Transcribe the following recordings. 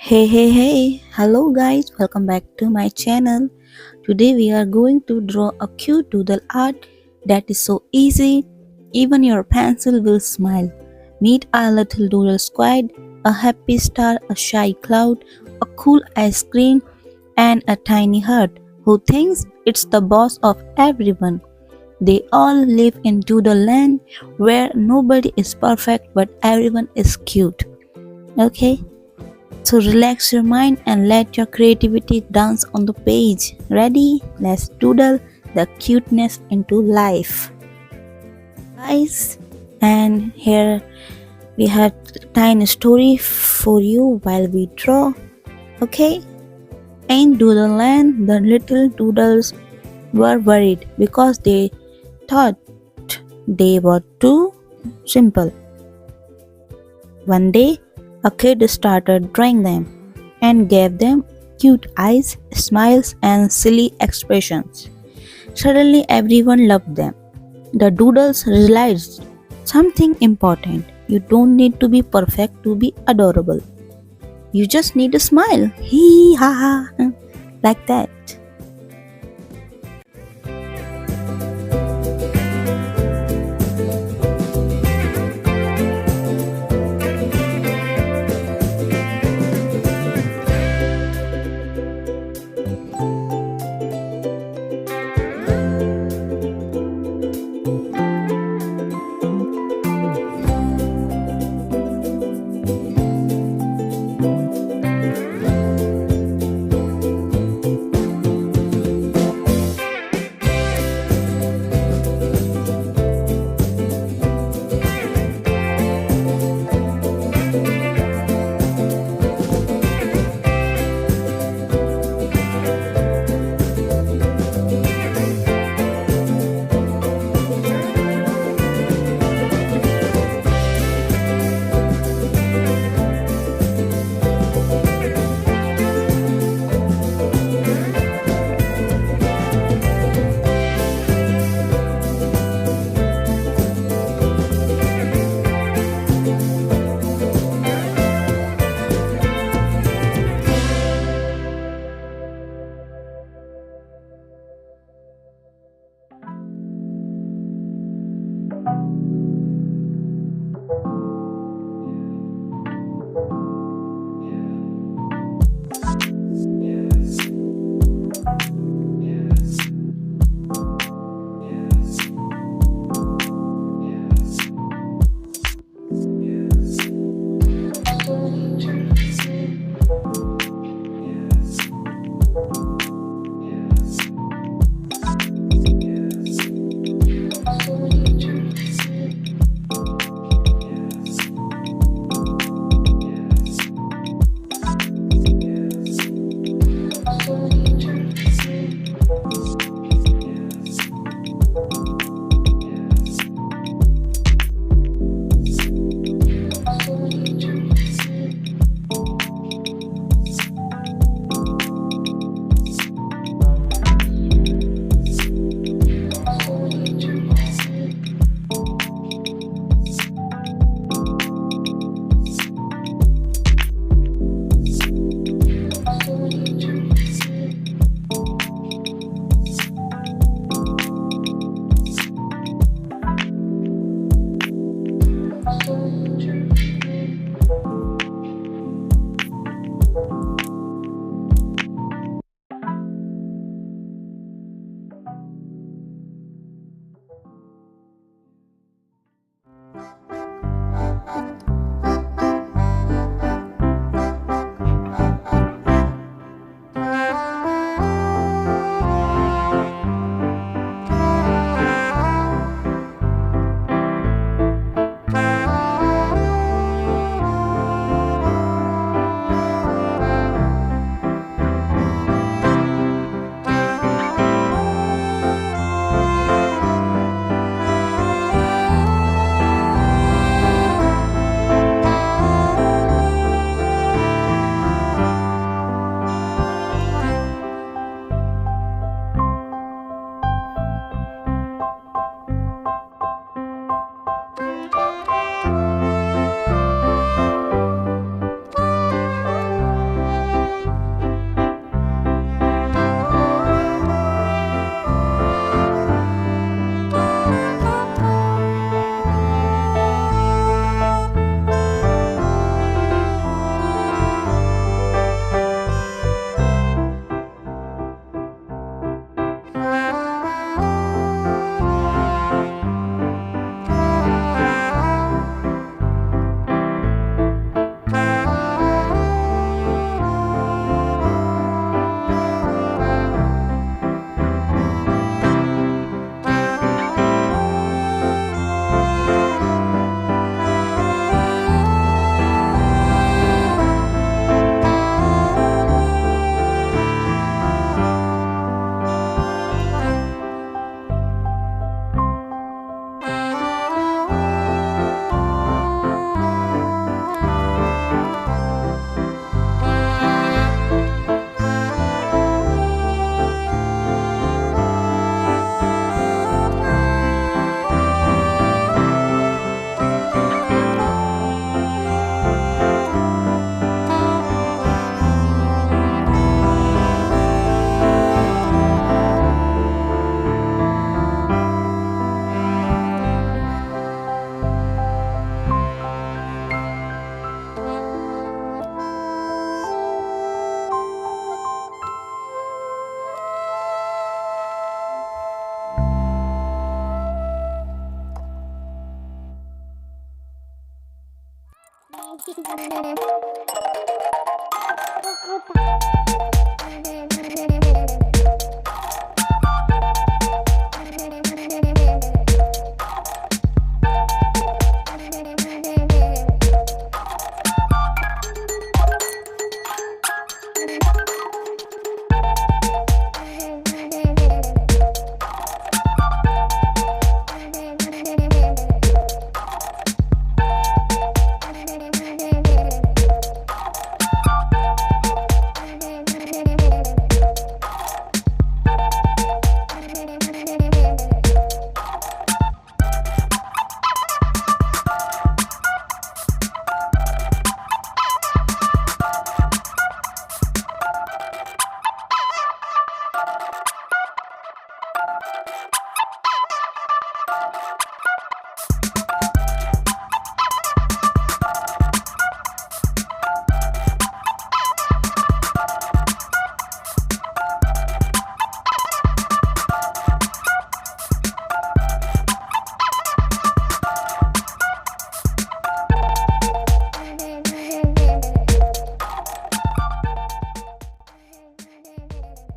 Hey, hello guys, welcome back to my channel. Today we are going to draw a cute doodle art that is so easy, even your pencil will smile. Meet a little doodle squid, a happy star, a shy cloud, a cool ice cream, and a tiny heart who thinks it's the boss of everyone. They all live in Doodle Land where nobody is perfect but everyone is cute. Okay? So relax your mind and let your creativity dance on the page. Ready? Let's doodle the cuteness into life. Guys, and here we have tiny story for you while we draw. Okay? In Doodleland, the little doodles were worried because they thought they were too simple. One day, a kid started drawing them and gave them cute eyes, smiles, and silly expressions. Suddenly, everyone loved them. The doodles realized something important. You don't need to be perfect to be adorable. You just need a smile. Hee ha ha. Like that.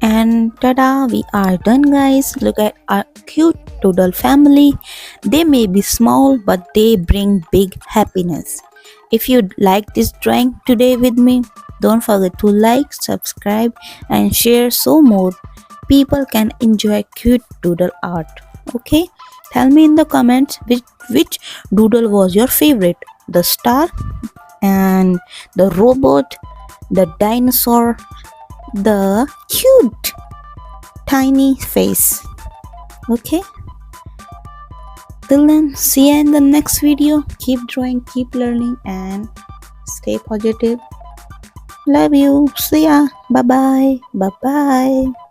And tada, we are done, guys. Look at our cute doodle family. They may be small, but they bring big happiness. If you like this drawing today with me, don't forget to like, subscribe, and share so more people can enjoy cute doodle art. Okay? Tell me in the comments which doodle was your favorite. The star and the robot, the dinosaur, the cute tiny face. Okay, till then, see you in the next video. Keep drawing, keep learning, and stay positive. Love you. See ya. Bye bye. Bye bye.